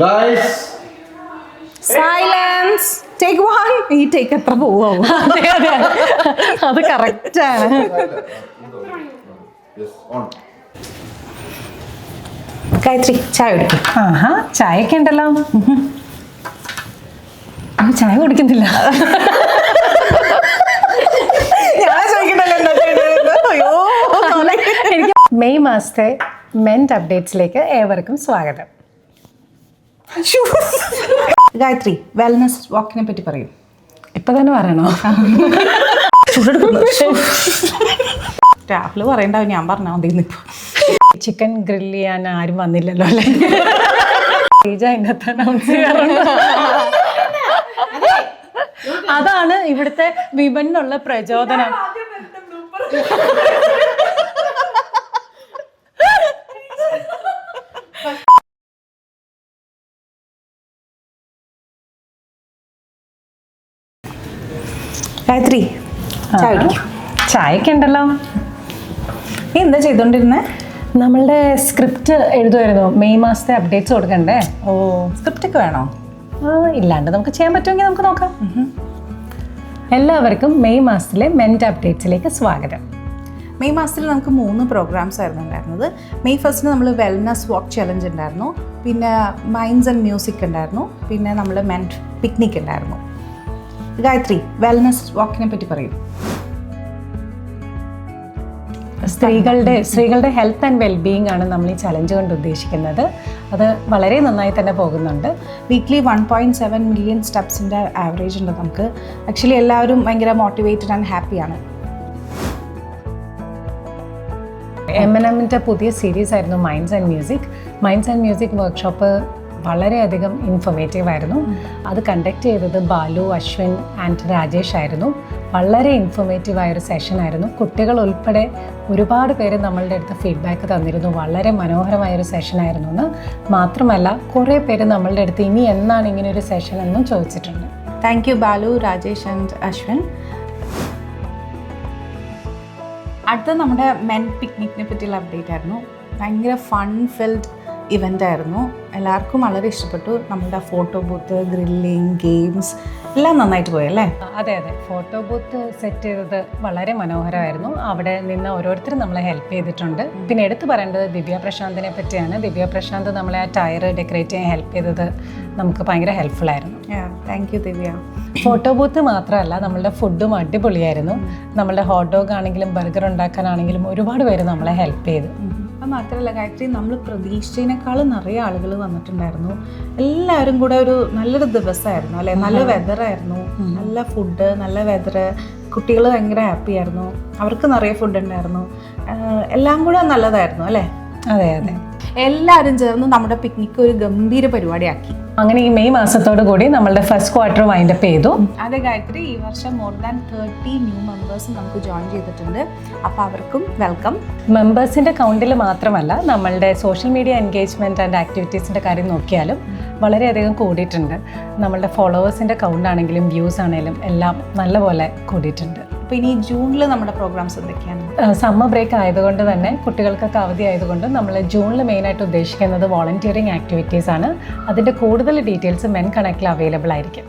Guys, silence take one. ഈ take എത്ര പോവാവും? അത് കറക്റ്റാണ്. yes, on. ഗായത്രി ചായ കുടിക്കും. ആഹാ, ചായയൊക്കെ ഉണ്ടല്ലോ. ചായ കുടിക്കുന്നില്ല. എനിക്ക് മെയ് മാസത്തെ മെന്റ് അപ്ഡേറ്റ്സിലേക്ക് ഏവർക്കും സ്വാഗതം. ഗായത്രി, വെൽനസ് വാക്കിനെ പറ്റി പറയും. ഇപ്പൊ തന്നെ പറയണോ? രാഹുൽ പറയണ്ടാവും, ഞാൻ പറഞ്ഞാൽ മതി. ഇപ്പൊ ചിക്കൻ ഗ്രില്ല് ചെയ്യാൻ ആരും വന്നില്ലല്ലോ അല്ലേ? അനൗൺസ് ചെയ്യാറുണ്ട്. അതാണ് ഇവിടുത്തെ വിപണിനുള്ള പ്രചോദനം. ഗായത്രി ചായ കുടിക്കും. ചായയൊക്കെ ഉണ്ടല്ലോ. നീ എന്താ ചെയ്തോണ്ടിരുന്നേ? നമ്മളുടെ സ്ക്രിപ്റ്റ് എഴുതുമായിരുന്നു. മെയ് മാസത്തെ അപ്ഡേറ്റ്സ് കൊടുക്കണ്ടേ? ഓ, സ്ക്രിപ്റ്റ് ഒക്കെ വേണോ? ഇല്ലാണ്ട് നമുക്ക് ചെയ്യാൻ പറ്റുമെങ്കിൽ നമുക്ക് നോക്കാം. എല്ലാവർക്കും മെയ് മാസത്തിലെ മെന്റ് അപ്ഡേറ്റ്സിലേക്ക് സ്വാഗതം. മെയ് മാസത്തിൽ നമുക്ക് 3 പ്രോഗ്രാംസ് ആയിരുന്നു ഉണ്ടായിരുന്നത്. മെയ് ഫസ്റ്റിന് നമ്മൾ വെൽനസ് വാക്ക് ചലഞ്ച് ഉണ്ടായിരുന്നു, പിന്നെ മൈൻഡ്സ് ആൻഡ് മ്യൂസിക് ഉണ്ടായിരുന്നു, പിന്നെ നമ്മൾ മെന്റ് പിക്നിക് ഉണ്ടായിരുന്നു. ഗായത്രി, വെൽനസ് വാക്കിനെ പറ്റി പറയും. സ്ത്രീകളുടെ ഹെൽത്ത് ആൻഡ് വെൽബീയിങ് ആണ് നമ്മൾ ഈ ചലഞ്ച് കൊണ്ട് ഉദ്ദേശിക്കുന്നത്. അത് വളരെ നന്നായി തന്നെ പോകുന്നുണ്ട്. വീക്ക്ലി 1.7 മില്യൺ സ്റ്റെപ്സിൻ്റെ ആവറേജ് ഉണ്ട് നമുക്ക്. ആക്ച്വലി എല്ലാവരും ഭയങ്കര മോട്ടിവേറ്റഡ് ആൻഡ് ഹാപ്പിയാണ്. M&Mന്റെ പുതിയ സീരീസ് ആയിരുന്നു മൈൻഡ്സ് ആൻഡ് മ്യൂസിക് വർക്ക്ഷോപ്പ്. വളരെയധികം ഇൻഫോർമേറ്റീവ് ആയിരുന്നു. അത് കണ്ടക്ട് ചെയ്തത് ബാലു, അശ്വിൻ ആൻഡ് രാജേഷ് ആയിരുന്നു. വളരെ ഇൻഫോർമേറ്റീവ് ആയൊരു സെഷൻ ആയിരുന്നു. കുട്ടികൾ ഉൾപ്പെടെ ഒരുപാട് പേര് നമ്മളുടെ അടുത്ത് ഫീഡ്ബാക്ക് തന്നിരുന്നു. വളരെ മനോഹരമായൊരു സെഷൻ ആയിരുന്നു എന്ന് മാത്രമല്ല, കുറേ പേര് നമ്മളുടെ അടുത്ത് ഇനി എന്നാണ് ഇങ്ങനെ ഒരു സെഷൻ എന്നും ചോദിച്ചിട്ടുണ്ട്. Thank you Balu, Rajesh and Ashwin. അടുത്ത നമ്മുടെ മെൻ പിക്നിക്കിനെ പറ്റിയുള്ള അപ്ഡേറ്റ് ആയിരുന്നു. ഭയങ്കര ഫൺ ഫിൽഡ് ഇവൻ്റ് ആയിരുന്നു. എല്ലാവർക്കും വളരെ ഇഷ്ടപ്പെട്ടു. നമ്മുടെ ഫോട്ടോ ബൂത്ത്, ഗ്രില്ലിങ്, ഗെയിംസ് എല്ലാം നന്നായിട്ട് പോയി അല്ലേ? അതെ, ഫോട്ടോ ബൂത്ത് സെറ്റ് ചെയ്തത് വളരെ മനോഹരമായിരുന്നു. അവിടെ നിന്ന് ഓരോരുത്തരും നമ്മളെ ഹെൽപ്പ് ചെയ്തിട്ടുണ്ട്. പിന്നെ എടുത്തു പറയേണ്ടത് ദിവ്യ പ്രശാന്തിനെ പറ്റിയാണ്. ദിവ്യ പ്രശാന്ത് നമ്മളെ ആ ടയർ ഡെക്കറേറ്റ് ചെയ്യാൻ ഹെൽപ്പ് ചെയ്തത് നമുക്ക് ഭയങ്കര ഹെൽപ്ഫുൾ ആയിരുന്നു. Thank you Divya. Photo booth മാത്രമല്ല, നമ്മളുടെ ഫുഡും അടിപൊളിയായിരുന്നു. നമ്മളുടെ ഹോട്ട് ഡോഗ് ആണെങ്കിലും ബർഗർ ഉണ്ടാക്കാനാണെങ്കിലും ഒരുപാട് പേര് നമ്മളെ ഹെൽപ്പ് ചെയ്തു. അത് മാത്രമല്ല ഗായത്രി, നമ്മൾ പ്രതീക്ഷിച്ചതിനേക്കാളും നിറയെ ആളുകൾ വന്നിട്ടുണ്ടായിരുന്നു. എല്ലാവരും കൂടെ ഒരു നല്ലൊരു ദിവസമായിരുന്നു അല്ലേ? നല്ല വെതറായിരുന്നു, നല്ല ഫുഡ്, നല്ല വെതർ. കുട്ടികൾ ഭയങ്കര ഹാപ്പി ആയിരുന്നു. അവർക്ക് നിറയെ ഫുഡ് ഉണ്ടായിരുന്നു. എല്ലാം കൂടെ നല്ലതായിരുന്നു അല്ലേ? അതെ. എല്ലാവരും ചേർന്ന് നമ്മുടെ പിക്നിക്ക് ഒരു ഗംഭീര പരിപാടിയാക്കി. അങ്ങനെ ഈ മെയ് മാസത്തോടു കൂടി നമ്മളുടെ ഫസ്റ്റ് ക്വാർട്ടർ വൈൻഡപ്പ് ചെയ്തു. അതെ ഗായത്രി, ഈ വർഷം മോർ ദാൻ 30 ന്യൂ മെമ്പേഴ്സ് നമുക്ക് ജോയിൻ ചെയ്തിട്ടുണ്ട്. അപ്പോൾ അവർക്കും വെൽക്കം. മെമ്പേഴ്സിൻ്റെ കൗണ്ടിൽ മാത്രമല്ല, നമ്മളുടെ സോഷ്യൽ മീഡിയ എൻഗേജ്മെൻറ്റ് ആൻഡ് ആക്ടിവിറ്റീസിൻ്റെ കാര്യം നോക്കിയാലും വളരെയധികം കൂടിയിട്ടുണ്ട്. നമ്മളുടെ ഫോളോവേഴ്സിൻ്റെ കൗണ്ട് ആണെങ്കിലും വ്യൂസ് ആണെങ്കിലും എല്ലാം നല്ലപോലെ കൂടിയിട്ടുണ്ട്. അപ്പോൾ ഇനി ജൂണിൽ നമ്മുടെ പ്രോഗ്രാംസ് എന്തൊക്കെയാണ്? സമ്മർ ബ്രേക്ക് ആയതുകൊണ്ട് തന്നെ കുട്ടികൾക്കൊക്കെ അവധി ആയതുകൊണ്ട് നമ്മൾ ജൂണിൽ മെയിനായിട്ട് ഉദ്ദേശിക്കുന്നത് വോളണ്ടിയറിങ് ആക്ടിവിറ്റീസ് ആണ്. അതിൻ്റെ കൂടുതൽ ഡീറ്റെയിൽസ് മെൻ കണക്റ്റിൽ അവൈലബിൾ ആയിരിക്കും.